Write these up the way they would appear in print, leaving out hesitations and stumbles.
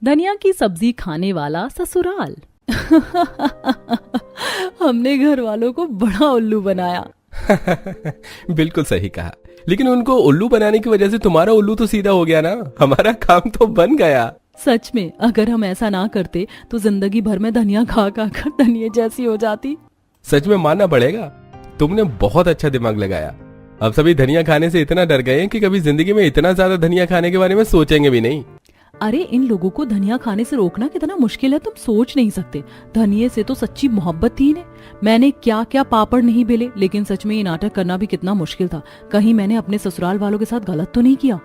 धनिया की सब्जी खाने वाला ससुराल। हमने घर वालों को बड़ा उल्लू बनाया। बिल्कुल सही कहा, लेकिन उनको उल्लू बनाने की वजह से तुम्हारा उल्लू तो सीधा हो गया ना, हमारा काम तो बन गया। सच में अगर हम ऐसा ना करते तो जिंदगी भर में धनिया खा खा कर धनिया जैसी हो जाती। सच में मानना पड़ेगा, तुमने बहुत अच्छा दिमाग लगाया। अब सभी धनिया खाने से इतना डर गए हैं कि कभी जिंदगी में इतना ज्यादा धनिया खाने के बारे में सोचेंगे भी नहीं। अरे इन लोगों को धनिया खाने से रोकना कितना मुश्किल है, तुम सोच नहीं सकते। धनिये से तो सच्ची मोहब्बत थी इन्हें। मैंने क्या क्या पापड़ नहीं बेले, लेकिन सच में ये नाटक करना भी कितना मुश्किल था। कहीं मैंने अपने ससुराल वालों के साथ गलत तो नहीं किया?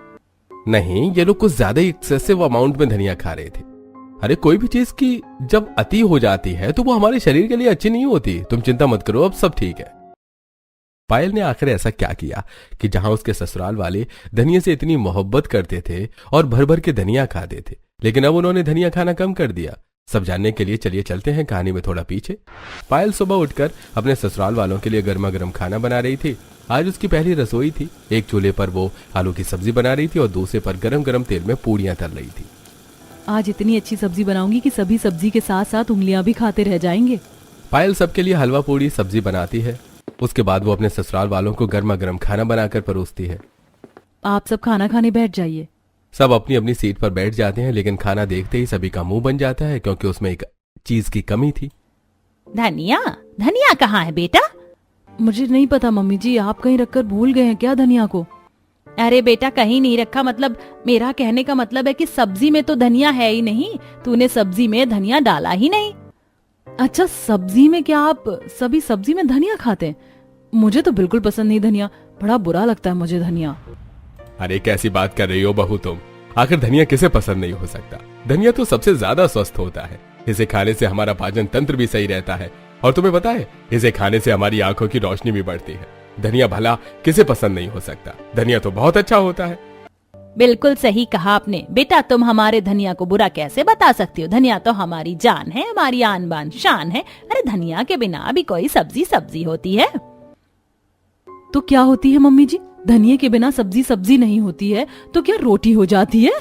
नहीं, ये लोग कुछ ज्यादा एक्सेसिव अमाउंट में धनिया खा रहे थे। अरे कोई भी चीज की जब अति हो जाती है तो वो हमारे शरीर के लिए अच्छी नहीं होती। तुम चिंता मत करो, अब सब ठीक है। पायल ने आखिर ऐसा क्या किया कि जहां उसके ससुराल वाले धनिया से इतनी मोहब्बत करते थे और भर भर के धनिया खाते थे, लेकिन अब उन्होंने धनिया खाना कम कर दिया। सब जानने के लिए चलिए चलते हैं कहानी में थोड़ा पीछे। पायल सुबह उठकर अपने ससुराल वालों के लिए गर्मा गर्म खाना बना रही थी। आज उसकी पहली रसोई थी। एक चूल्हे पर वो आलू की सब्जी बना रही थी और दूसरे पर गरम गरम तेल में पूड़ियां तल रही थी। आज इतनी अच्छी सब्जी बनाऊंगी कि सभी सब्जी के साथ साथ उंगलियां भी खाते रह जाएंगे। पायल सबके लिए हलवा पूड़ी सब्जी बनाती है। उसके बाद वो अपने ससुराल वालों को गर्मा गर्म खाना बनाकर परोसती है। आप सब खाना खाने बैठ जाइए। सब अपनी अपनी सीट पर बैठ जाते हैं, लेकिन खाना देखते ही सभी का मुंह बन जाता है, क्योंकि उसमें एक चीज की कमी थी। धनिया, धनिया कहाँ है बेटा? मुझे नहीं पता मम्मी जी, आप कहीं रखकर भूल गए हैं क्या धनिया को? अरे बेटा कहीं नहीं रखा, मतलब मेरा कहने का मतलब है कि सब्जी में तो धनिया है ही नहीं। तूने सब्जी में धनिया डाला ही नहीं। अच्छा, सब्जी में क्या आप सभी सब्जी में धनिया खाते हैं? मुझे तो बिल्कुल पसंद नहीं धनिया, बड़ा बुरा लगता है मुझे धनिया। अरे कैसी बात कर रही हो बहू तुम? आखिर धनिया किसे पसंद नहीं हो सकता? धनिया तो सबसे ज्यादा स्वस्थ होता है। इसे खाने से हमारा पाचन तंत्र भी सही रहता है, और तुम्हें पता है इसे खाने से हमारी आंखों की रोशनी भी बढ़ती है। धनिया भला किसे पसंद नहीं हो सकता? धनिया तो बहुत अच्छा होता है। बिल्कुल सही कहा आपने बेटा, तुम हमारे धनिया को बुरा कैसे बता सकती हो? धनिया तो हमारी जान है, हमारी आन बान शान है। अरे धनिया के बिना भी कोई सब्जी सब्जी होती है। तो क्या होती है मम्मी जी? धनिये के बिना सब्जी सब्जी नहीं होती है तो क्या रोटी हो जाती है?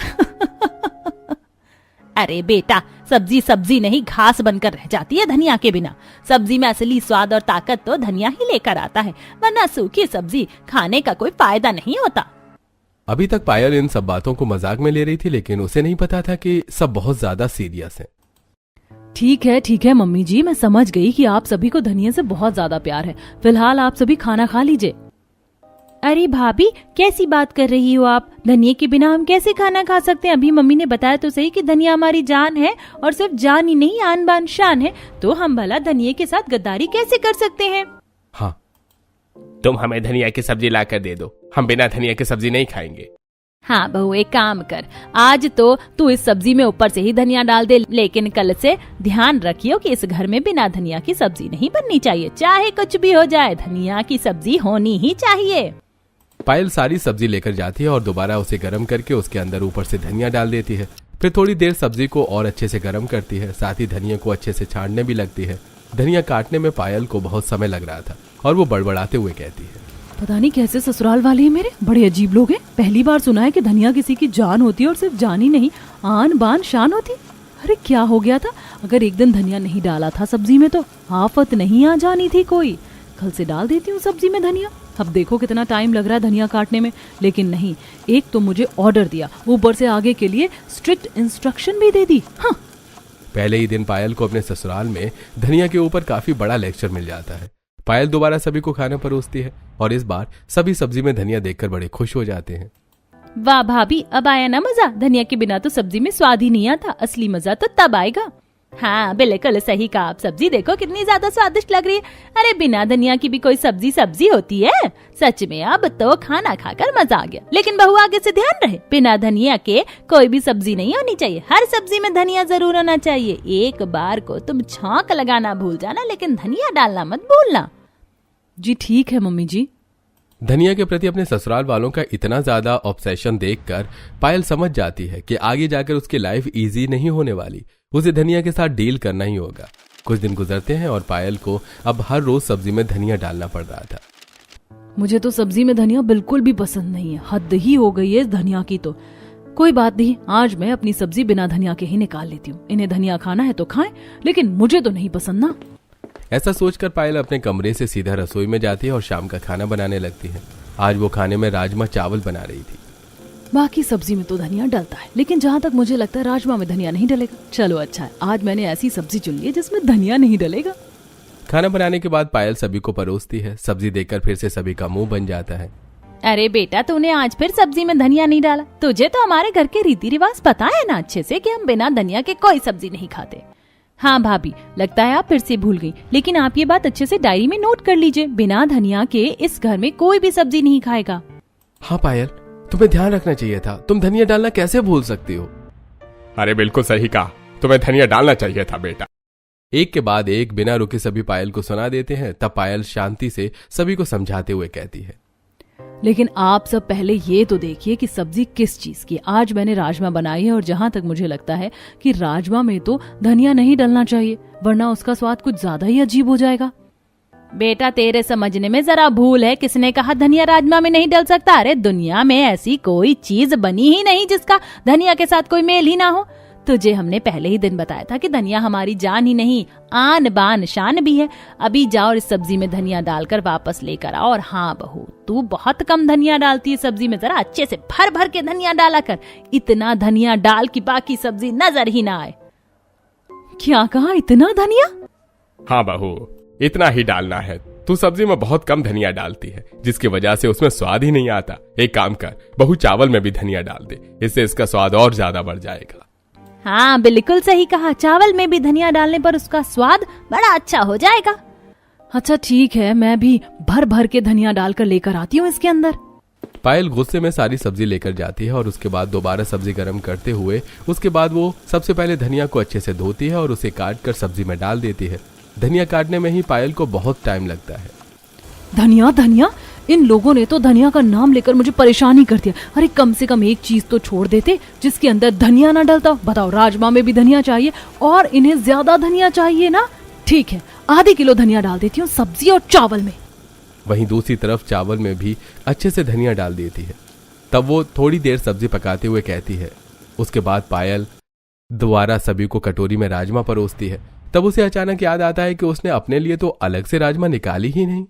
अरे बेटा, सब्जी सब्जी नहीं घास बनकर रह जाती है धनिया के बिना। सब्जी में असली स्वाद और ताकत तो धनिया ही लेकर आता है, वरना सूखी सब्जी खाने का कोई फायदा नहीं होता। अभी तक पायल इन सब बातों को मजाक में ले रही थी, लेकिन उसे नहीं पता था कि सब बहुत ज्यादा सीरियस है। ठीक है मम्मी जी, मैं समझ गई कि आप सभी को धनिया से बहुत ज्यादा प्यार है। फिलहाल आप सभी खाना खा लीजिए। अरे भाभी, कैसी बात कर रही हो आप? धनिया के बिना हम कैसे खाना खा सकते हैं? अभी मम्मी ने बताया तो सही कि धनिया हमारी जान है, और सिर्फ जान ही नहीं आन बान शान है। तो हम भला धनिया के साथ गद्दारी कैसे कर सकते हैं? हाँ, तुम हमें धनिया की सब्जी ला कर दे दो, हम बिना धनिया की सब्जी नहीं खाएंगे। हाँ बहू, एक काम कर, आज तो तू इस सब्जी में ऊपर से ही धनिया डाल दे, लेकिन कल से ध्यान रखियो कि इस घर में बिना धनिया की सब्जी नहीं बननी चाहिए। चाहे कुछ भी हो जाए, धनिया की सब्जी होनी ही चाहिए। पायल सारी सब्जी लेकर जाती है और दोबारा उसे गर्म करके उसके अंदर ऊपर से धनिया डाल देती है। फिर थोड़ी देर सब्जी को और अच्छे से गर्म करती है, साथ ही धनिया को अच्छे से छानने भी लगती है। धनिया काटने में पायल को बहुत समय लग रहा था और वो बड़बड़ाते हुए कहती है, पता नहीं कैसे ससुराल वाले हैं मेरे, बड़े अजीब लोग हैं। पहली बार सुना है कि धनिया किसी की जान होती है, और सिर्फ जान ही नहीं आन बान शान होती। अरे क्या हो गया था? अगर एक दिन धनिया नहीं डाला था सब्जी में तो आफत नहीं आ जानी थी कोई। कल से डाल देती हूँ सब्जी में धनिया। अब देखो कितना टाइम लग रहा है धनिया काटने में, लेकिन नहीं, एक तो मुझे ऑर्डर दिया, ऊपर से आगे के लिए स्ट्रिक्ट इंस्ट्रक्शन भी दे दी। हाँ। पहले ही दिन पायल को अपने ससुराल में धनिया के ऊपर काफी बड़ा लेक्चर मिल जाता है। पायल दोबारा सभी को खाना परोसती है और इस बार सभी सब्जी में धनिया देखकर बड़े खुश हो जाते हैं। वाह भाभी, अब आया ना मजा? धनिया के बिना तो सब्जी में स्वाद ही नहीं आता, असली मजा तो तब आएगा। हाँ बिल्कुल सही कहा आप, सब्जी देखो कितनी ज्यादा स्वादिष्ट लग रही है। अरे बिना धनिया की भी कोई सब्जी सब्जी होती है? सच में अब तो खाना खाकर मजा आ गया। लेकिन बहू आगे से ध्यान रहे, बिना धनिया के कोई भी सब्जी नहीं होनी चाहिए। हर सब्जी में धनिया जरूर होना चाहिए। एक बार को तुम छौंक लगाना भूल जाना, लेकिन धनिया डालना मत भूलना। जी ठीक है मम्मी जी। धनिया के प्रति अपने ससुराल वालों का इतना ज्यादा ऑब्सेशन देखकर पायल समझ जाती है कि आगे जाकर उसकी लाइफ इजी नहीं होने वाली। उसे धनिया के साथ डील करना ही होगा। कुछ दिन गुजरते हैं और पायल को अब हर रोज सब्जी में धनिया डालना पड़ रहा था। मुझे तो सब्जी में धनिया बिल्कुल भी पसंद नहीं है, हद ही हो गई है इस धनिया की तो। कोई बात नहीं, आज मैं अपनी सब्जी बिना धनिया के ही निकाल लेती हूँ। इन्हें धनिया खाना है तो खाएं, लेकिन मुझे तो नहीं पसंद ना। ऐसा सोचकर पायल अपने कमरे से सीधा रसोई में जाती है और शाम का खाना बनाने लगती है। आज वो खाने में राजमा चावल बना रही थी। बाकी सब्जी में तो धनिया डलता है, लेकिन जहाँ तक मुझे लगता है राजमा में धनिया नहीं डलेगा। चलो अच्छा है, आज मैंने ऐसी सब्जी चुन ली है जिसमें धनिया नहीं डलेगा। खाना बनाने के बाद पायल सभी को परोसती है। सब्जी देखकर फिर से सभी का मुंह बन जाता है। अरे बेटा, तूने आज फिर सब्जी में धनिया नहीं डाला। तुझे तो हमारे घर के रीति रिवाज पता है ना अच्छे से कि हम बिना धनिया के कोई सब्जी नहीं खाते। हाँ भाभी, लगता है आप फिर से भूल गई, लेकिन आप ये बात अच्छे से डायरी में नोट कर लीजिए। बिना धनिया के इस घर में कोई भी सब्जी नहीं खाएगा। हाँ पायल, तुम्हें ध्यान रखना चाहिए था। तुम धनिया डालना कैसे भूल सकती हो? अरे बिल्कुल सही कहा, तुम्हें धनिया डालना चाहिए था बेटा। एक के बाद एक बिना रुके सभी पायल को सुना देते हैं। तब पायल शांति से सभी को समझाते हुए कहती है, लेकिन आप सब पहले ये तो देखिए कि सब्जी किस चीज की। आज मैंने राजमा बनाई है और जहाँ तक मुझे लगता है कि राजमा में तो धनिया नहीं डलना चाहिए, वरना उसका स्वाद कुछ ज्यादा ही अजीब हो जाएगा। बेटा, तेरे समझने में जरा भूल है। किसने कहा धनिया राजमा में नहीं डल सकता? अरे दुनिया में ऐसी कोई चीज बनी ही नहीं जिसका धनिया के साथ कोई मेल ही ना हो। तुझे हमने पहले ही दिन बताया था कि धनिया हमारी जान ही नहीं, आन बान शान भी है। अभी जाओ इस सब्जी में धनिया डालकर वापस लेकर आओ। और हाँ बहू, तू बहुत कम धनिया डालती है सब्जी में, जरा अच्छे से भर भर के धनिया डाला कर। इतना धनिया डाल कि बाकी सब्जी नजर ही ना आए। क्या कहा, इतना धनिया? हाँ बहू, इतना ही डालना है। तू सब्जी में बहुत कम धनिया डालती है, जिसकी वजह से उसमें स्वाद ही नहीं आता। एक काम कर बहू, चावल में भी धनिया डाल दे, इससे इसका स्वाद और ज्यादा बढ़ जाएगा। हाँ बिल्कुल सही कहा, चावल में भी धनिया डालने पर उसका स्वाद बड़ा अच्छा हो जाएगा। अच्छा ठीक है, मैं भी भर भर के धनिया डालकर लेकर आती हूँ इसके अंदर। पायल गुस्से में सारी सब्जी लेकर जाती है और उसके बाद दोबारा सब्जी गर्म करते हुए उसके बाद वो सबसे पहले धनिया को अच्छे से धोती है और उसे काट कर सब्जी में डाल देती है। धनिया काटने में ही पायल को बहुत टाइम लगता है। धनिया धनिया, इन लोगों ने तो धनिया का नाम लेकर मुझे परेशान ही कर दिया। अरे कम से कम एक चीज तो छोड़ देते जिसके अंदर धनिया ना डलता। बताओ, राजमा में भी धनिया चाहिए और इन्हें ज्यादा धनिया चाहिए ना। ठीक है, आधी किलो धनिया डाल देती हूँ सब्जी और चावल में। वहीं दूसरी तरफ चावल में भी अच्छे से धनिया डाल देती है। तब वो थोड़ी देर सब्जी पकाते हुए कहती है। उसके बाद पायल दोबारा सभी को कटोरी में राजमा परोसती है। तब उसे अचानक याद आता है कि उसने अपने लिए तो अलग से राजमा निकाली ही नहीं।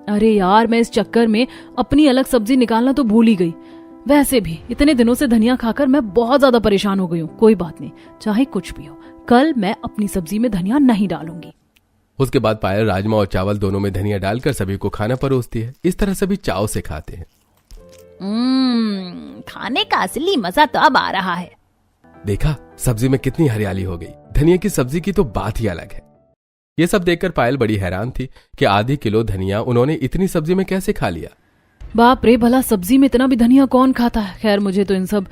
अरे यार, मैं इस चक्कर में अपनी अलग सब्जी निकालना तो भूल ही गई। वैसे भी इतने दिनों से धनिया खाकर मैं बहुत ज्यादा परेशान हो गई हूँ। कोई बात नहीं, चाहे कुछ भी हो, कल मैं अपनी सब्जी में धनिया नहीं डालूंगी। उसके बाद पायल राजमा और चावल दोनों में धनिया डालकर सभी को खाना परोसती है। इस तरह सभी चाव से खाते हैं। खाने का असली मजा तो अब आ रहा है। देखा, सब्जी में कितनी हरियाली हो गई। धनिया की सब्जी की तो बात ही अलग है। ये सब देखकर पायल बड़ी हैरान थी कि आधी किलो धनिया उन्होंने इतनी सब्जी में कैसे खा लिया। बाप रे, भला सब्जी में इतना भी धनिया कौन खाता है। खैर, मुझे तो इन सब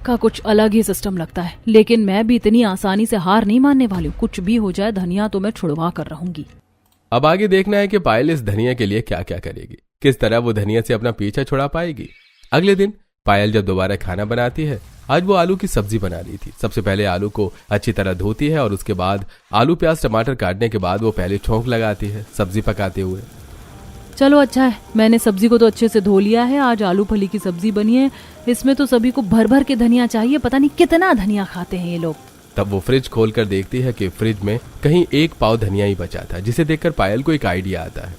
का कुछ अलग ही सिस्टम लगता है, लेकिन मैं भी इतनी आसानी से हार नहीं मानने वाली हूँ। कुछ भी हो जाए, धनिया तो मैं छुड़वा कर रहूंगी। अब आगे देखना है कि पायल इस धनिया के लिए क्या क्या करेगी, किस तरह वो धनिया से अपना पीछा छुड़ा पाएगी। अगले दिन पायल जब दोबारा खाना बनाती है, आज वो आलू की सब्जी बना रही थी। सबसे पहले आलू को अच्छी तरह धोती है और उसके बाद आलू प्याज टमाटर काटने के बाद वो पहले छौंक लगाती है सब्जी पकाते हुए। चलो अच्छा है, मैंने सब्जी को तो अच्छे से धो लिया है। आज आलू फली की सब्जी बनी है। इसमें तो सभी को भर भर के धनिया चाहिए। पता नहीं कितना धनिया खाते हैं ये लोग। तब वो फ्रिज खोलकर देखती है कि फ्रिज में कहीं एक पाव धनिया ही बचा था, जिसे देखकर पायल को एक आइडिया आता है।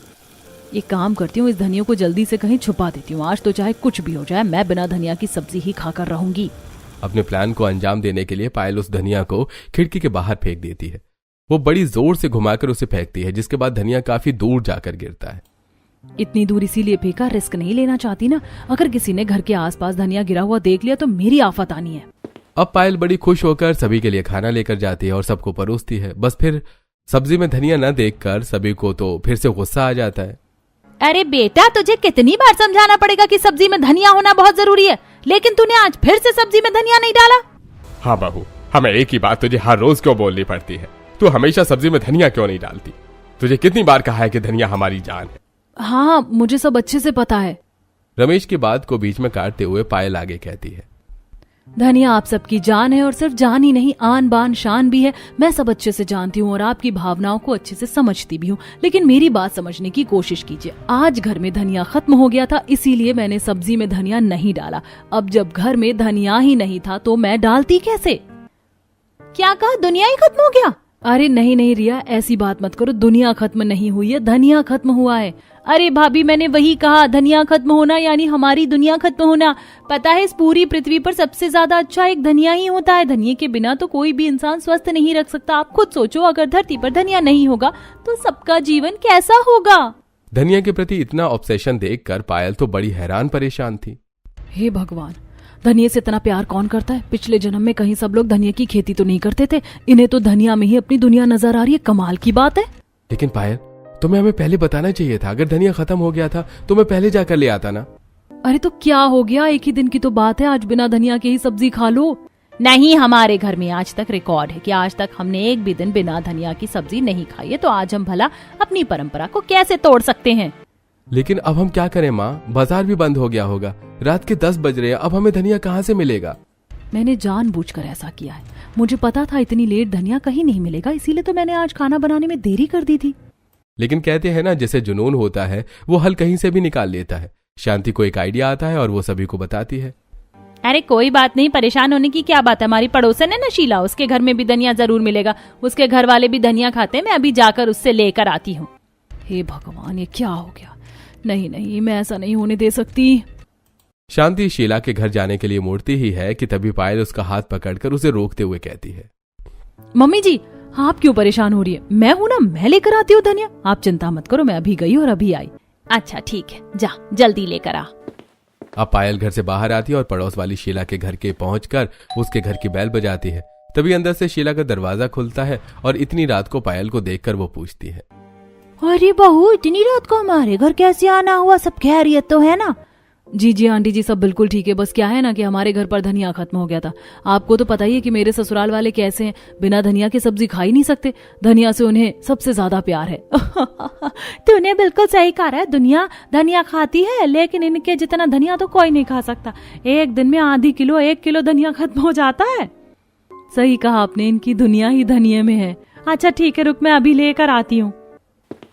ये काम करती हूँ, इस धनिया को जल्दी से कहीं छुपा देती हूँ। आज तो चाहे कुछ भी हो जाए, मैं बिना धनिया की सब्जी ही खाकर रहूंगी। अपने प्लान को अंजाम देने के लिए पायल उस धनिया को खिड़की के बाहर फेंक देती है। वो बड़ी जोर से घुमाकर उसे फेंकती है, जिसके बाद धनिया काफी दूर जाकर गिरता है। इतनी दूर इसीलिए फेंका, रिस्क नहीं लेना चाहती ना। अगर किसी ने घर के आसपास धनिया गिरा हुआ देख लिया तो मेरी आफत आनी है। अब पायल बड़ी खुश होकर सभी के लिए खाना लेकर जाती है और सबको परोसती है। बस फिर सब्जी में धनिया न देखकर सभी को तो फिर से गुस्सा आ जाता है। अरे बेटा, तुझे कितनी बार समझाना पड़ेगा कि सब्जी में धनिया होना बहुत जरूरी है, लेकिन तूने आज फिर से सब्जी में धनिया नहीं डाला। हाँ बहू, हमें एक ही बात तुझे हर रोज क्यों बोलनी पड़ती है? तू हमेशा सब्जी में धनिया क्यों नहीं डालती? तुझे कितनी बार कहा है कि धनिया हमारी जान है। हाँ, मुझे सब अच्छे से पता है। रमेश की बात को बीच में काटते हुए पायल आगे कहती है। धनिया आप सबकी जान है और सिर्फ जान ही नहीं, आन बान शान भी है। मैं सब अच्छे से जानती हूँ और आपकी भावनाओं को अच्छे से समझती भी हूँ, लेकिन मेरी बात समझने की कोशिश कीजिए। आज घर में धनिया खत्म हो गया था, इसीलिए मैंने सब्जी में धनिया नहीं डाला। अब जब घर में धनिया ही नहीं था तो मैं डालती कैसे? क्या कहा, दुनिया ही खत्म हो गया? अरे नहीं नहीं रिया, ऐसी बात मत करो। दुनिया खत्म नहीं हुई है, धनिया खत्म हुआ है। अरे भाभी, मैंने वही कहा, धनिया खत्म होना यानी हमारी दुनिया खत्म होना। पता है, इस पूरी पृथ्वी पर सबसे ज्यादा अच्छा एक धनिया ही होता है। धनिया के बिना तो कोई भी इंसान स्वस्थ नहीं रख सकता। आप खुद सोचो, अगर धरती पर धनिया नहीं होगा तो सबका जीवन कैसा होगा? धनिया के प्रति इतना ऑब्सेशन देखकर पायल तो बड़ी हैरान परेशान थी। हे भगवान, धनिया से इतना प्यार कौन करता है? पिछले जन्म में कहीं सब लोग धनिया की खेती तो नहीं करते थे, इन्हें तो धनिया में ही अपनी दुनिया नजर आ रही है। कमाल की बात है। लेकिन पायल, तुम्हें हमें पहले बताना चाहिए था। अगर धनिया खत्म हो गया था तो मैं पहले जाकर ले आता ना। अरे तो क्या हो गया, एक ही दिन की तो बात है। आज बिना धनिया के ही सब्जी खा लो। नहीं, हमारे घर में आज तक रिकॉर्ड है कि आज तक हमने एक भी दिन बिना धनिया की सब्जी नहीं खाई है, तो आज हम भला अपनी परंपरा को कैसे तोड़ सकते हैं? लेकिन अब हम क्या करें माँ, बाजार भी बंद हो गया होगा, रात के 10 बज रहे हैं, अब हमें धनिया कहाँ से मिलेगा? मैंने जानबूझकर ऐसा किया है। मुझे पता था इतनी लेट धनिया कहीं नहीं मिलेगा, इसीलिए तो मैंने आज खाना बनाने में देरी कर दी थी। लेकिन कहते हैं ना, जैसे जुनून होता है वो हल कहीं से भी निकाल लेता है। शांति को एक आइडिया आता है और वो सभी को बताती है। अरे कोई बात नहीं, परेशान होने की क्या बात है। हमारी पड़ोसन है ना शीला, उसके घर में भी धनिया जरूर मिलेगा। उसके घर वाले भी धनिया खाते हैं, मैं अभी जाकर उससे लेकर आती हूँ। हे भगवान, ये क्या हो गया? नहीं नहीं, मैं ऐसा नहीं होने दे सकती। शांति शीला के घर जाने के लिए मुड़ती ही है कि तभी पायल उसका हाथ पकड़कर उसे रोकते हुए कहती है, मम्मी जी, आप क्यों परेशान हो रही है? मैं हूं ना, मैं लेकर आती हूँ धनिया। आप चिंता मत करो, मैं अभी गई और अभी आई। अच्छा ठीक है, जा जल्दी लेकर आ। अब पायल घर से बाहर आती है और पड़ोस वाली शीला के घर के पहुंचकर उसके घर की बेल बजाती है। तभी अंदर से शीला का दरवाजा खुलता है और इतनी रात को पायल को देखकर वो पूछती है, अरे बहू, इतनी रात को हमारे घर कैसे आना हुआ? सब खैरियत तो है ना? जी जी आंटी जी, सब बिल्कुल ठीक है। बस क्या है ना कि हमारे घर पर धनिया खत्म हो गया था। आपको तो पता ही है कि मेरे ससुराल वाले कैसे हैं, बिना धनिया की सब्जी खा ही नहीं सकते। धनिया से उन्हें सबसे ज्यादा प्यार है। तूने बिल्कुल सही कहा है, दुनिया धनिया खाती है, लेकिन इनके जितना धनिया तो कोई नहीं खा सकता। एक दिन में आधी किलो 1 किलो धनिया खत्म हो जाता है। सही कहा आपने, इनकी दुनिया ही धनिये में है। अच्छा ठीक है, रुक, मैं अभी लेकर आती हूँ।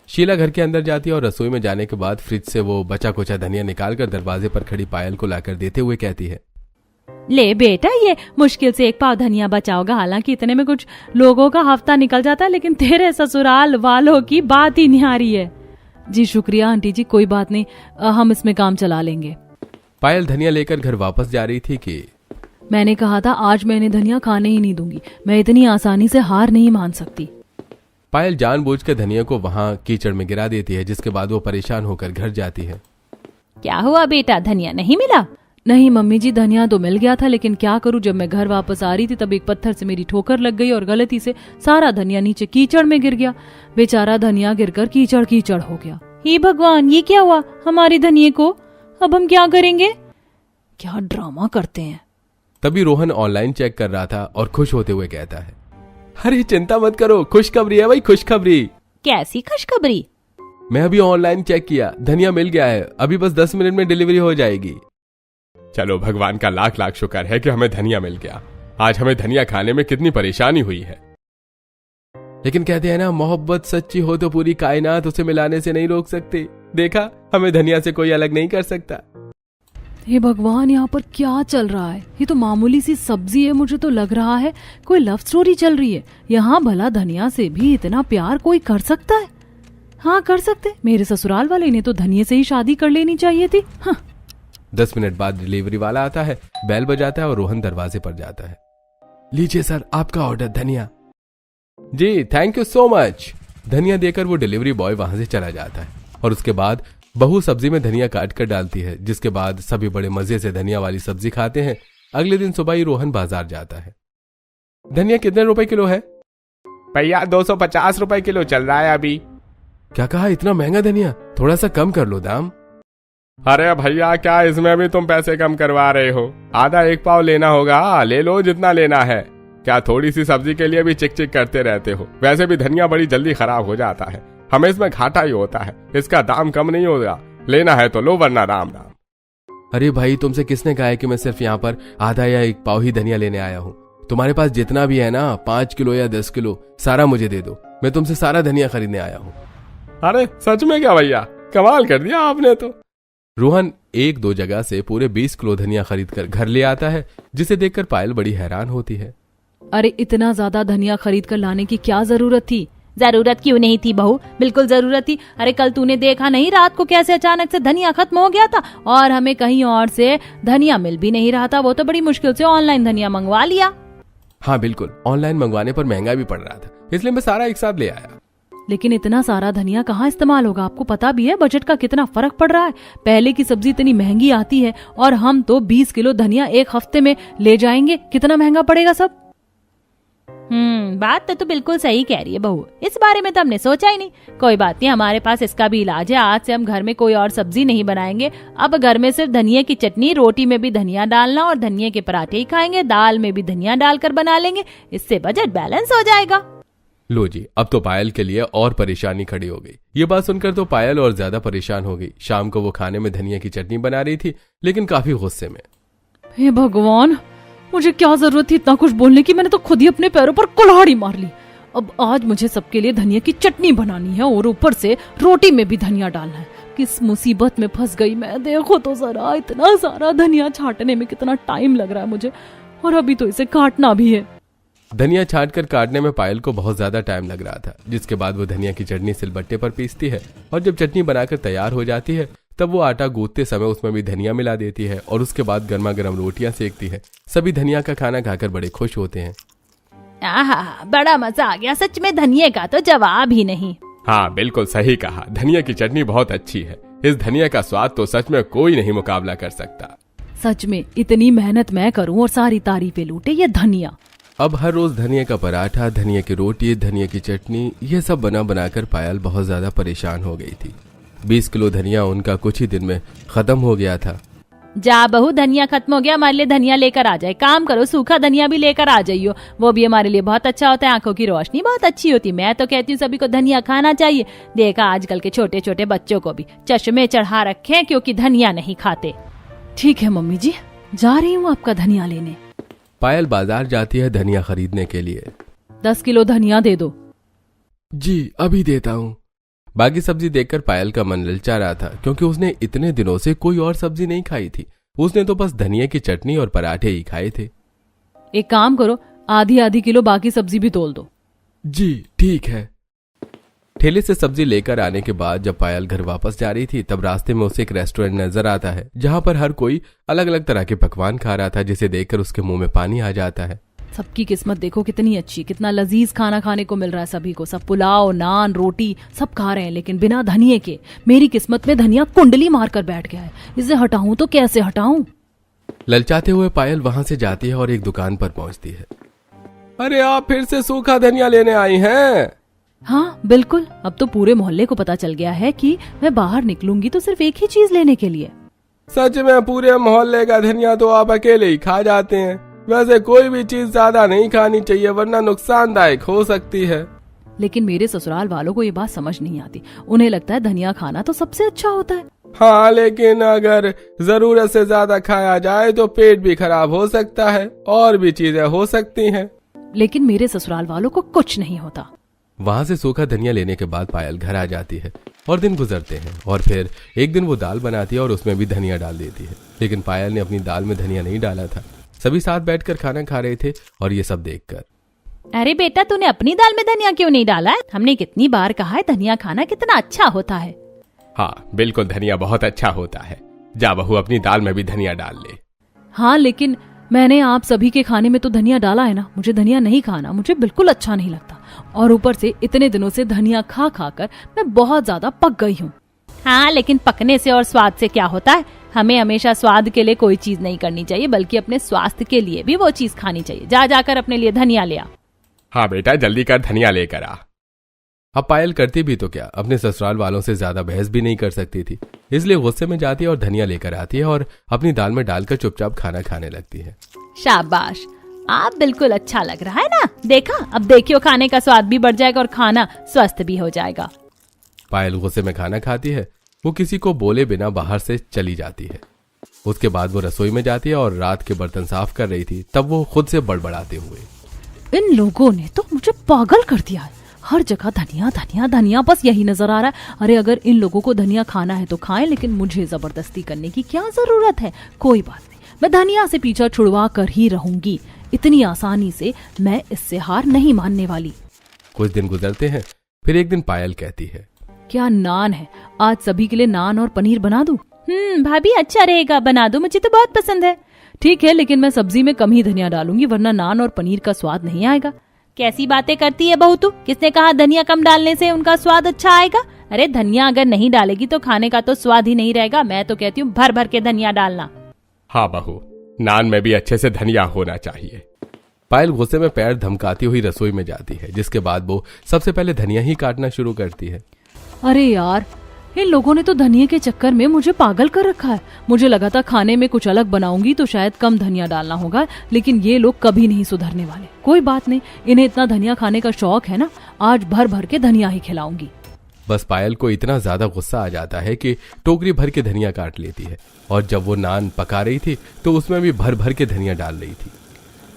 शीला घर के अंदर जाती है और रसोई में जाने के बाद फ्रिज से वो बचा कुचा धनिया निकालकर दरवाजे पर खड़ी पायल को लाकर देते हुए कहती है, ले बेटा, ये मुश्किल से 1 पाव धनिया बचा होगा। हालांकि इतने में कुछ लोगों का हफ्ता निकल जाता है, लेकिन तेरे ससुराल वालों की बात ही न्यारी है। जी शुक्रिया आंटी जी, कोई बात नहीं, हम इसमें काम चला लेंगे। पायल धनिया लेकर घर वापस जा रही थी कि मैंने कहा था आज मैं इन्हें धनिया खाने ही नहीं दूंगी। मैं इतनी आसानी से हार नहीं मान सकती। पायल जानबूझकर धनिया को वहां कीचड़ में गिरा देती है, जिसके बाद वो परेशान होकर घर जाती है। क्या हुआ बेटा, धनिया नहीं मिला? नहीं मम्मी जी, धनिया तो मिल गया था, लेकिन क्या करूं, जब मैं घर वापस आ रही थी तब एक पत्थर से मेरी ठोकर लग गई और गलती से सारा धनिया नीचे कीचड़ में गिर गया। बेचारा धनिया गिरकर कीचड़ कीचड़ हो गया। हे भगवान, ये क्या हुआ हमारे धनिये को? अब हम क्या करेंगे? क्या ड्रामा करते हैं। तभी रोहन ऑनलाइन चेक कर रहा था और खुश होते हुए कहता है, अरे चिंता मत करो, खुशखबरी है भाई, खुशखबरी। कैसी खुशखबरी? मैं अभी ऑनलाइन चेक किया, धनिया मिल गया है। अभी बस 10 मिनट में डिलीवरी हो जाएगी। चलो, भगवान का लाख लाख शुक्र है कि हमें धनिया मिल गया। आज हमें धनिया खाने में कितनी परेशानी हुई है। लेकिन कहते हैं ना, मोहब्बत सच्ची हो तो पूरी कायनात उसे मिलाने से नहीं रोक सकती। देखा, हमें धनिया से कोई अलग नहीं कर सकता। हे भगवान, यहाँ पर क्या चल रहा है? ये तो मामूली सी सब्जी है, मुझे तो लग रहा है कोई लव स्टोरी चल रही है। यहाँ भला धनिया से भी इतना प्यार कोई कर सकता है? हाँ कर सकते। मेरे ससुराल वाले, इन्हें तो धनिया से ही शादी कर लेनी चाहिए थी। हाँ। 10 मिनट बाद डिलीवरी वाला आता है, बेल बजाता है और रोहन दरवाजे पर जाता है। लीजिए सर, आपका ऑर्डर धनिया। जी थैंक यू सो मच। धनिया देकर वो डिलीवरी बॉय वहां से चला जाता है और उसके बाद बहू सब्जी में धनिया काट कर डालती है, जिसके बाद सभी बड़े मजे से धनिया वाली सब्जी खाते हैं। अगले दिन सुबह ही रोहन बाजार जाता है। धनिया कितने रुपए किलो है? भैया 250 रुपए किलो चल रहा है अभी। क्या कहा, इतना महंगा धनिया? थोड़ा सा कम कर लो दाम। अरे भैया, क्या इसमें भी तुम पैसे कम करवा रहे हो? आधा 1 पाव लेना होगा, ले लो जितना लेना है। क्या थोड़ी सी सब्जी के लिए भी चिक चिक करते रहते हो? वैसे भी धनिया बड़ी जल्दी खराब हो जाता है, हमें इसमें घाटा ही होता है। इसका दाम कम नहीं होगा, लेना है तो लो, वरना राम राम। अरे भाई, तुमसे किसने कहा है कि मैं सिर्फ यहाँ पर आधा या 1 पाव ही धनिया लेने आया हूँ? तुम्हारे पास जितना भी है ना, 5 किलो या 10 किलो सारा मुझे दे दो। मैं तुमसे सारा धनिया खरीदने आया हूँ। अरे सच में क्या भैया, कमाल कर दिया आपने तो। रोहन 1-2 जगह से पूरे 20 किलो धनिया खरीद कर घर ले आता है, जिसे देखकर पायल बड़ी हैरान होती है। अरे इतना ज्यादा धनिया खरीद कर लाने की क्या जरूरत थी? जरूरत क्यों नहीं थी बहू, बिल्कुल जरूरत थी। अरे कल तूने देखा नहीं रात को कैसे अचानक से धनिया खत्म हो गया था, और हमें कहीं और से धनिया मिल भी नहीं रहा था। वो तो बड़ी मुश्किल से ऑनलाइन धनिया मंगवा लिया। हाँ बिल्कुल, ऑनलाइन मंगवाने पर महंगा भी पड़ रहा था, इसलिए मैं सारा एक साथ ले आया। लेकिन इतना सारा धनिया कहाँ इस्तेमाल होगा? आपको पता भी है बजट का कितना फर्क पड़ रहा है। पहले की सब्जी इतनी महंगी आती है और हम तो 20 किलो धनिया 1 हफ्ते में ले जाएंगे। कितना महंगा पड़ेगा सब। बात तो बिल्कुल सही कह रही है बहू, इस बारे में तो हमने सोचा ही नहीं। कोई बात नहीं, हमारे पास इसका भी इलाज है। आज से हम घर में कोई और सब्जी नहीं बनाएंगे। अब घर में सिर्फ धनिया की चटनी, रोटी में भी धनिया डालना और धनिया के पराठे ही खाएंगे। दाल में भी धनिया डालकर बना लेंगे, इससे बजट बैलेंस हो जाएगा। लो जी, अब तो पायल के लिए और परेशानी खड़ी हो गई। ये बात सुनकर तो पायल और ज्यादा परेशान हो गई। शाम को वो खाने में धनिया की चटनी बना रही थी, लेकिन काफी गुस्से में। हे भगवान, मुझे क्या जरूरत थी इतना कुछ बोलने की? मैंने तो खुद ही अपने पैरों पर कुल्हाड़ी मार ली। अब आज मुझे सबके लिए धनिया की चटनी बनानी है और ऊपर से रोटी में भी धनिया डालना है। किस मुसीबत में फंस गई मैं। देखो तो जरा, इतना सारा धनिया छांटने में कितना टाइम लग रहा है मुझे, और अभी तो इसे काटना भी है। धनिया छांट कर काटने में पायल को बहुत ज्यादा टाइम लग रहा था, जिसके बाद वो धनिया की चटनी सिलबट्टे पर पीसती है और जब चटनी बनाकर तैयार हो जाती है तब वो आटा गूंथते समय उसमें भी धनिया मिला देती है और उसके बाद गर्मा गर्म रोटियां सेकती है। सभी धनिया का खाना खाकर बड़े खुश होते हैं। आहा, बड़ा मजा आ गया सच में, धनिया का तो जवाब ही नहीं। हाँ बिल्कुल सही कहा, धनिया की चटनी बहुत अच्छी है। इस धनिया का स्वाद तो सच में कोई नहीं मुकाबला कर सकता। सच में इतनी मेहनत मैं करूं और सारी तारीफें लूटे ये धनिया। अब हर रोज धनिया का पराठा, धनिया की रोटी, धनिया की चटनी, ये सब बना बनाकर पायल बहुत ज्यादा परेशान हो गई थी। 20 किलो धनिया उनका कुछ ही दिन में खत्म हो गया था। जा बहू, धनिया खत्म हो गया, हमारे लिए धनिया लेकर आ जाए। काम करो, सूखा धनिया भी लेकर आ जाइयो, वो भी हमारे लिए बहुत अच्छा होता है। आंखों की रोशनी बहुत अच्छी होती। मैं तो कहती हूँ सभी को धनिया खाना चाहिए। देखा आजकल के छोटे छोटे बच्चों को भी चश्मे चढ़ा रखे हैं क्योंकि धनिया नहीं खाते। ठीक है मम्मी जी, जा रही हूँ आपका धनिया लेने। पायल बाजार जाती है धनिया खरीदने के लिए। 10 किलो धनिया दे दो। जी अभी देता हूँ। बाकी सब्जी देखकर पायल का मन ललचा रहा था, क्योंकि उसने इतने दिनों से कोई और सब्जी नहीं खाई थी। उसने तो बस धनिया की चटनी और पराठे ही खाए थे। एक काम करो, आधी आधी किलो बाकी सब्जी भी तोल दो। जी ठीक है। ठेले से सब्जी लेकर आने के बाद जब पायल घर वापस जा रही थी तब रास्ते में उसे एक रेस्टोरेंट नजर आता है, जहाँ पर हर कोई अलग अलग तरह के पकवान खा रहा था, जिसे देखकर उसके मुंह में पानी आ जाता है। सबकी किस्मत देखो कितनी अच्छी, कितना लजीज खाना खाने को मिल रहा है सभी को। सब पुलाव, नान, रोटी सब खा रहे हैं, लेकिन बिना धनिये के। मेरी किस्मत में धनिया कुंडली मार कर बैठ गया है। इसे हटाऊं तो कैसे हटाऊं? ललचाते हुए पायल वहां से जाती है और एक दुकान पर पहुंचती है। अरे आप फिर से सूखा धनिया लेने आई हैं? हाँ बिल्कुल, अब तो पूरे मोहल्ले को पता चल गया है कि मैं बाहर निकलूंगी तो सिर्फ एक ही चीज लेने के लिए। सच में पूरे मोहल्ले का धनिया तो आप अकेले ही खा जाते हैं। वैसे कोई भी चीज ज्यादा नहीं खानी चाहिए, वरना नुकसानदायक हो सकती है। लेकिन मेरे ससुराल वालों को ये बात समझ नहीं आती। उन्हें लगता है धनिया खाना तो सबसे अच्छा होता है। हाँ, लेकिन अगर जरूरत से ज्यादा खाया जाए तो पेट भी खराब हो सकता है, और भी चीजें हो सकती हैं। लेकिन मेरे ससुराल वालों को कुछ नहीं होता। वहां से सूखा धनिया लेने के बाद पायल घर आ जाती है और दिन गुजरते हैं, और फिर एक दिन वो दाल बनाती है और उसमें भी धनिया डाल देती है। लेकिन पायल ने अपनी दाल में धनिया नहीं डाला था। सभी साथ बैठकर खाना खा रहे थे और ये सब देखकर, अरे बेटा, तूने अपनी दाल में धनिया क्यों नहीं डाला है? हमने कितनी बार कहा है धनिया खाना कितना अच्छा होता है। हाँ बिल्कुल, धनिया बहुत अच्छा होता है। जा बहू, अपनी दाल में भी धनिया डाल ले। हाँ, लेकिन मैंने आप सभी के खाने में तो धनिया डाला है ना। मुझे धनिया नहीं खाना, मुझे बिल्कुल अच्छा नहीं लगता। और ऊपर से इतने दिनों से धनिया खा खा कर मैं बहुत ज्यादा पक गई हूँ। हाँ, लेकिन पकने से और स्वाद से क्या होता है? हमें हमेशा स्वाद के लिए कोई चीज नहीं करनी चाहिए, बल्कि अपने स्वास्थ्य के लिए भी वो चीज खानी चाहिए। जा जाकर अपने लिए धनिया ले आ। हाँ बेटा, जल्दी कर, धनिया लेकर आ। अब पायल करती भी तो क्या, अपने ससुराल वालों से ज्यादा बहस भी नहीं कर सकती थी। इसलिए गुस्से में जाती है और धनिया लेकर आती है और अपनी दाल में डालकर चुपचाप खाना खाने लगती है। शाबाश, आप बिल्कुल अच्छा लग रहा है ना। देखा, अब देखियो खाने का स्वाद भी बढ़ जाएगा और खाना स्वस्थ भी हो जाएगा। पायल गुस्से में खाना खाती है। वो किसी को बोले बिना बाहर से चली जाती है। उसके बाद वो रसोई में जाती है और रात के बर्तन साफ कर रही थी, तब वो खुद से बड़बड़ाते हुए, इन लोगों ने तो मुझे पागल कर दिया है। हर जगह धनिया धनिया धनिया, बस यही नजर आ रहा है। अरे अगर इन लोगों को धनिया खाना है तो खाएं, लेकिन मुझे जबरदस्ती करने की क्या जरूरत है। कोई बात नहीं, मैं धनिया से पीछा छुड़वा कर ही रहूंगी। इतनी आसानी से मैं इससे हार नहीं मानने वाली। कुछ दिन गुजरते हैं, फिर एक दिन पायल कहती है, क्या नान है, आज सभी के लिए नान और पनीर बना दूं? भाभी अच्छा रहेगा, बना दो, मुझे तो बहुत पसंद है। ठीक है, लेकिन मैं सब्जी में कम ही धनिया डालूंगी, वरना नान और पनीर का स्वाद नहीं आएगा। कैसी बातें करती है बहू तू? किसने कहा धनिया कम डालने से उनका स्वाद अच्छा आएगा? अरे धनिया अगर नहीं डालेगी तो खाने का तो स्वाद ही नहीं रहेगा। मैं तो कहती हूँ भर भर के धनिया डालना। हाँ बहू, नान में भी अच्छे से धनिया होना चाहिए। पायल गुस्से में पैर धमकाती हुई रसोई में जाती है, जिसके बाद वो सबसे पहले धनिया ही काटना शुरू करती है। अरे यार, इन लोगों ने तो धनिया के चक्कर में मुझे पागल कर रखा है। मुझे लगा था खाने में कुछ अलग बनाऊंगी तो शायद कम धनिया डालना होगा, लेकिन ये लोग कभी नहीं सुधरने वाले। कोई बात नहीं, इन्हें इतना धनिया खाने का शौक है ना, आज भर भर के धनिया ही खिलाऊंगी। बस पायल को इतना ज्यादा गुस्सा आ जाता है कि टोकरी भर के धनिया काट लेती है, और जब वो नान पका रही थी तो उसमें भी भर भर के धनिया डाल रही थी।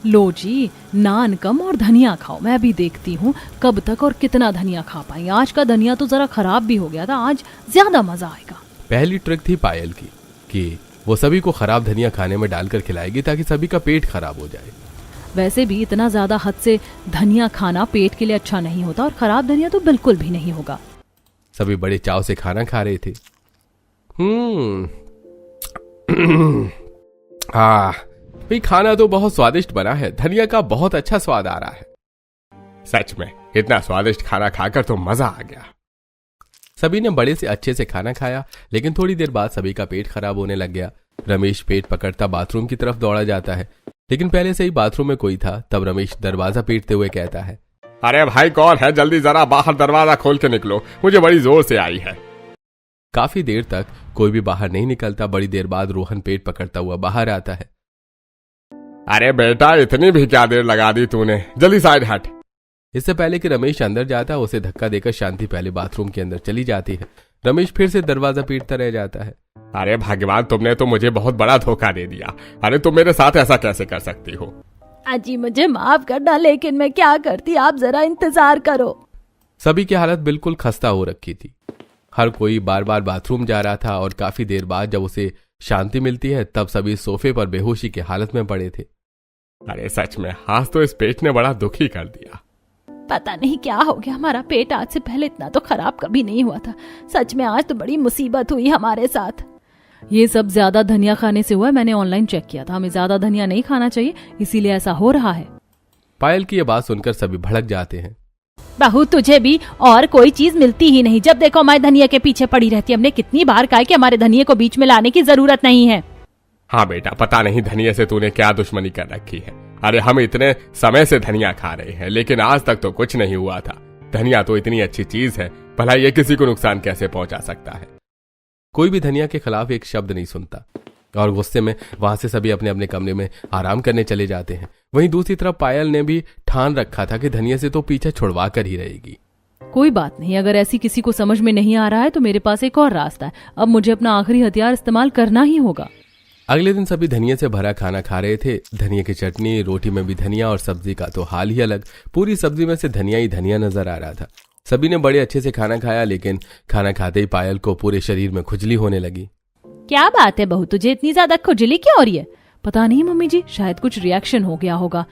लो जी, नान कम और धनिया खाओ। मैं भी देखती हूँ कब तक और कितना धनिया खा पाई। आज का धनिया तो जरा खराब भी हो गया था, आज ज्यादा मजा आएगा। पहली ट्रिक थी पायल की कि वो सभी को खराब धनिया खाने में डालकर खिलाएगी ताकि सभी का पेट खराब हो जाए। वैसे भी इतना ज्यादा हद से धनिया खाना पेट के लिए अच्छा नहीं होता, और खराब धनिया तो बिल्कुल भी नहीं होगा। सभी बड़े चाव से खाना खा रहे थे। भाई खाना तो बहुत स्वादिष्ट बना है, धनिया का बहुत अच्छा स्वाद आ रहा है। सच में इतना स्वादिष्ट खाना खाकर तो मजा आ गया। सभी ने बड़े से अच्छे से खाना खाया, लेकिन थोड़ी देर बाद सभी का पेट खराब होने लग गया। रमेश पेट पकड़ता बाथरूम की तरफ दौड़ा जाता है, लेकिन पहले से ही बाथरूम में कोई था। तब रमेश दरवाजा पीटते हुए कहता है, अरे भाई कौन है, जल्दी जरा बाहर दरवाजा खोल के निकलो, मुझे बड़ी जोर से आई है। काफी देर तक कोई भी बाहर नहीं निकलता। बड़ी देर बाद रोहन पेट पकड़ता हुआ बाहर आता है। अरे बेटा इतनी भी क्या देर लगा दी तूने, जल्दी साइड हट। इससे पहले कि रमेश अंदर जाता, उसे धक्का देकर शांति पहले बाथरूम के अंदर चली जाती है। रमेश फिर से दरवाजा पीटता रह जाता है। अरे भगवान, तुमने तो मुझे बहुत बड़ा धोखा दे दिया। अरे तुम मेरे साथ ऐसा कैसे कर सकती हो? अजी मुझे माफ करना, लेकिन मैं क्या करती, आप जरा इंतजार करो। सभी की हालत बिल्कुल खस्ता हो रखी थी। हर कोई बार बार बाथरूम जा रहा था, और काफी देर बाद जब उसे शांति मिलती है तब सभी सोफे पर बेहोशी की हालत में पड़े थे। अरे सच में आज तो इस पेट ने बड़ा दुखी कर दिया। पता नहीं क्या हो गया, हमारा पेट आज से पहले इतना तो खराब कभी नहीं हुआ था। सच में आज तो बड़ी मुसीबत हुई हमारे साथ। ये सब ज्यादा धनिया खाने से हुआ है। मैंने ऑनलाइन चेक किया था, हमें ज्यादा धनिया नहीं खाना चाहिए, इसीलिए ऐसा हो रहा है। पायल की ये बात सुनकर सभी भड़क जाते हैं। बहू तुझे भी और कोई चीज मिलती ही नहीं, जब देखो हमारे धनिया के पीछे पड़ी रहती है। हमने कितनी बार कहा कि हमारे धनिया को बीच में लाने की जरूरत नहीं है। हाँ बेटा, पता नहीं धनिया से तूने क्या दुश्मनी कर रखी है। अरे हम इतने समय से धनिया खा रहे हैं, लेकिन आज तक तो कुछ नहीं हुआ था। धनिया तो इतनी अच्छी चीज है, भला ये किसी को नुकसान कैसे पहुंचा सकता है? कोई भी धनिया के खिलाफ एक शब्द नहीं सुनता, और गुस्से में वहां से सभी अपने अपने कमरे में आराम करने चले जाते हैं। वहीं दूसरी तरफ पायल ने भी ठान रखा था कि धनिया से तो पीछे छुड़वा कर ही रहेगी। कोई बात नहीं, अगर ऐसी किसी को समझ में नहीं आ रहा है तो मेरे पास एक और रास्ता है। अब मुझे अपना आखिरी हथियार इस्तेमाल करना ही होगा। अगले दिन सभी धनिया से भरा खाना खा रहे थे। धनिया की चटनी, रोटी में भी धनिया, और सब्जी का तो हाल ही अलग। पूरी सब्जी में से धनिया ही धनिया नजर आ रहा था। सभी ने बड़े अच्छे से खाना खाया, लेकिन खाना खाते ही पायल को पूरे शरीर में खुजली होने लगी। क्या बात है बहू, तुझे इतनी ज्यादा खुजली क्यों हो रही है? पता नहीं मम्मी जी, शायद कुछ रिएक्शन हो गया होगा,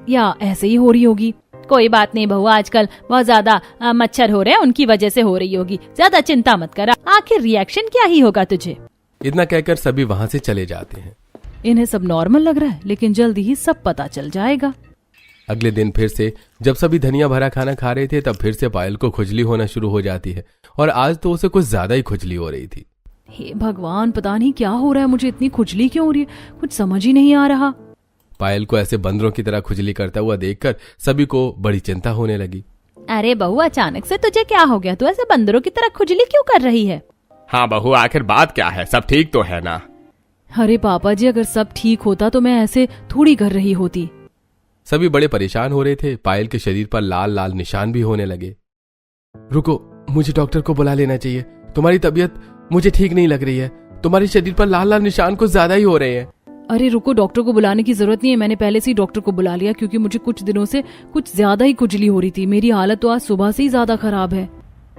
या ऐसे ही हो रही होगी। कोई बात नहीं बहू, आजकल बहुत ज्यादा मच्छर हो रहे हैं, उनकी वजह से हो रही होगी। ज्यादा चिंता मत कर, आखिर रिएक्शन क्या ही होगा तुझे। इतना कहकर सभी वहां से चले जाते हैं। इन्हें सब नॉर्मल लग रहा है, लेकिन जल्दी ही सब पता चल जाएगा। अगले दिन फिर से जब सभी धनिया भरा खाना खा रहे थे, तब फिर से पायल को खुजली होना शुरू हो जाती है, और आज तो उसे कुछ ज्यादा ही खुजली हो रही थी। हे भगवान, पता नहीं क्या हो रहा है, मुझे इतनी खुजली क्यों हो रही है, कुछ समझ ही नहीं आ रहा। पायल को ऐसे बंदरों की तरह खुजली करता हुआ देखकर सभी को बड़ी चिंता होने लगी। अरे बहू, अचानक से तुझे क्या हो गया? तू ऐसे बंदरों की तरह खुजली क्यों कर रही है? हाँ बहू, आखिर बात क्या है? सब ठीक तो है ना? अरे पापा जी, अगर सब ठीक होता तो मैं ऐसे थोड़ी कर रही होती। सभी बड़े परेशान हो रहे थे। पायल के शरीर पर लाल लाल निशान भी होने लगे। रुको, मुझे डॉक्टर को बुला लेना चाहिए। तुम्हारी तबीयत मुझे ठीक नहीं लग रही है। तुम्हारे शरीर पर लाल लाल निशान कुछ ज्यादा ही हो रहे हैं। अरे रुको, डॉक्टर को बुलाने की जरूरत नहीं है, मैंने पहले से ही डॉक्टर को बुला लिया क्योंकि मुझे कुछ दिनों से कुछ ज्यादा ही खुजली हो रही थी। मेरी हालत तो आज सुबह से ही ज्यादा खराब है।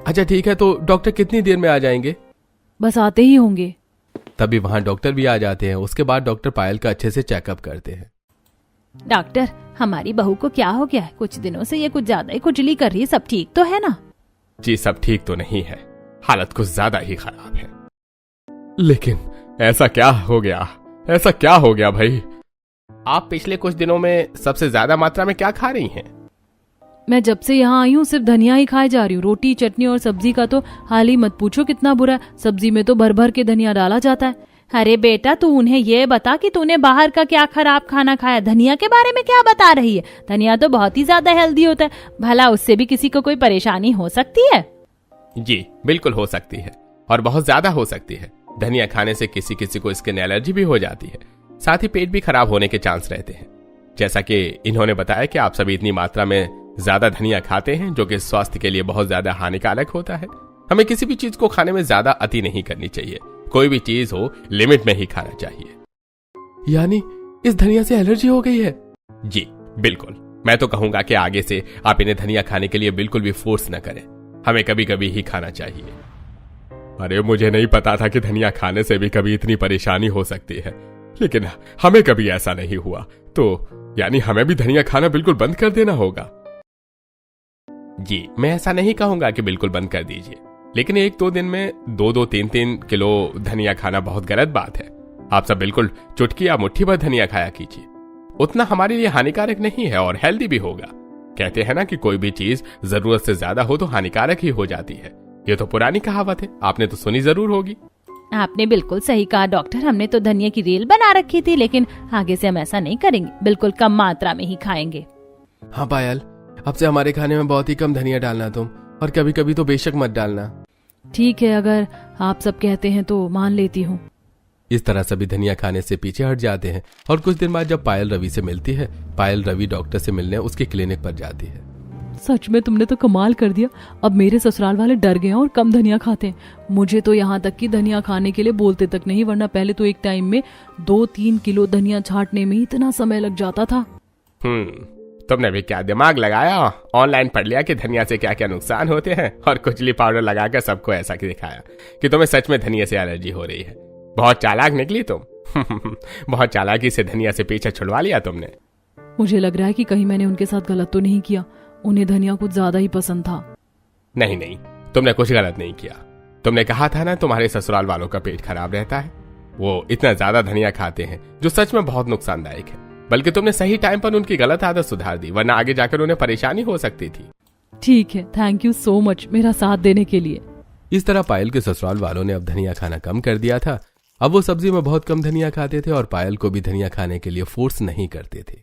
अच्छा ठीक है, तो डॉक्टर कितनी देर में आ जाएंगे? बस आते ही होंगे। तभी वहां डॉक्टर भी आ जाते हैं। उसके बाद डॉक्टर पायल का अच्छे से चेकअप करते हैं। डॉक्टर, हमारी बहू को क्या हो गया है? कुछ दिनों से ये कुछ ज्यादा ही खुजली कर रही है, सब ठीक तो है ना? जी सब ठीक तो नहीं है, हालत कुछ ज्यादा ही खराब है। लेकिन ऐसा क्या हो गया, ऐसा क्या हो गया भाई? आप पिछले कुछ दिनों में सबसे ज्यादा मात्रा में क्या खा रही हैं? मैं जब से यहाँ आई हूँ सिर्फ धनिया ही खाए जा रही हूँ। रोटी चटनी और सब्जी का तो हाल ही मत पूछो कितना बुरा है। सब्जी में तो भर भर के धनिया डाला जाता है। अरे बेटा, तू उन्हें ये बता कि तूने बाहर का क्या खराब खाना खाया। धनिया के बारे में क्या बता रही है? धनिया तो बहुत ही ज्यादा हेल्दी होता है, भला उससे भी किसी को कोई परेशानी हो सकती है? जी बिल्कुल हो सकती है, और बहुत ज्यादा हो सकती है। धनिया खाने से किसी किसी को स्किन एलर्जी भी हो जाती है, साथ ही पेट भी खराब होने के चांस रहते हैं। जैसा कि इन्होंने बताया कि आप सभी इतनी मात्रा में ज्यादा धनिया खाते हैं, जो कि स्वास्थ्य के लिए बहुत ज्यादा हानिकारक होता है। हमें किसी भी चीज को खाने में ज्यादा अति नहीं करनी चाहिए। कोई भी चीज हो लिमिट में ही खाना चाहिए। यानी इस धनिया से एलर्जी हो गई है? जी बिल्कुल। मैं तो कहूंगा कि आगे से आप इन्हें धनिया खाने के लिए बिल्कुल भी फोर्स न करें, हमें कभी कभी ही खाना चाहिए। अरे मुझे नहीं पता था कि धनिया खाने से भी कभी इतनी परेशानी हो सकती है, लेकिन हमें कभी ऐसा नहीं हुआ। तो यानी हमें भी धनिया खाना बिल्कुल बंद कर देना होगा? जी मैं ऐसा नहीं कहूंगा कि बिल्कुल बंद कर दीजिए, लेकिन 1-2 दिन में 2-3 किलो धनिया खाना बहुत गलत बात है। आप सब बिल्कुल चुटकी या मुट्ठी भर धनिया खाया कीजिए। उतना हमारे लिए हानिकारक नहीं है और हेल्दी भी होगा। कहते हैं ना कि कोई भी चीज जरूरत से ज्यादा हो तो हानिकारक ही हो जाती है। ये तो पुरानी कहावत है, आपने तो सुनी जरूर होगी। आपने बिल्कुल सही कहा डॉक्टर। हमने तो धनिया की रेल बना रखी थी, लेकिन आगे से हम ऐसा नहीं करेंगे, बिल्कुल कम मात्रा में ही खाएंगे। हाँ पायल, अब से हमारे खाने में बहुत ही कम धनिया डालना तुम, और कभी कभी तो बेशक मत डालना। ठीक है, अगर आप सब कहते हैं तो मान लेती हूँ। इस तरह सभी धनिया खाने से पीछे हट जाते हैं। और कुछ दिन बाद जब पायल रवि से मिलती है, पायल रवि डॉक्टर से मिलने उसके क्लिनिक पर जाती है। सच में तुमने तो कमाल कर दिया। अब मेरे ससुराल वाले डर गए और कम धनिया खाते हैं। मुझे तो यहाँ तक कि धनिया खाने के लिए बोलते तक नहीं, वरना पहले तो एक टाइम में 2-3 किलो धनिया छांटने में इतना समय लग जाता था। तुमने भी क्या दिमाग लगाया, ऑनलाइन पढ़ लिया कि धनिया से क्या क्या नुकसान होते हैं, और खुजली पाउडर लगाकर सबको ऐसा दिखाया कि तुम्हें सच में धनिया से एलर्जी हो रही है। बहुत चालाक निकली तुम। बहुत चालाकी से धनिया से पीछे छुड़वा लिया तुमने। मुझे लग रहा है कि कहीं मैंने उनके साथ गलत तो नहीं किया। उन्हें धनिया कुछ ज्यादा ही पसंद था। नहीं नहीं, तुमने कुछ गलत नहीं किया। तुमने कहा था ना तुम्हारे ससुराल वालों का पेट खराब रहता है, वो इतना ज्यादा धनिया खाते हैं जो सच में बहुत नुकसानदायक है। बल्कि तुमने सही टाइम पर उनकी गलत आदत सुधार दी, वरना आगे जाकर उन्हें परेशानी हो सकती थी। ठीक है, थैंक यू सो मच मेरा साथ देने के लिए। इस तरह पायल के ससुराल वालों ने अब धनिया खाना कम कर दिया था। अब वो सब्जी में बहुत कम धनिया खाते थे और पायल को भी धनिया खाने के लिए फोर्स नहीं करते थे।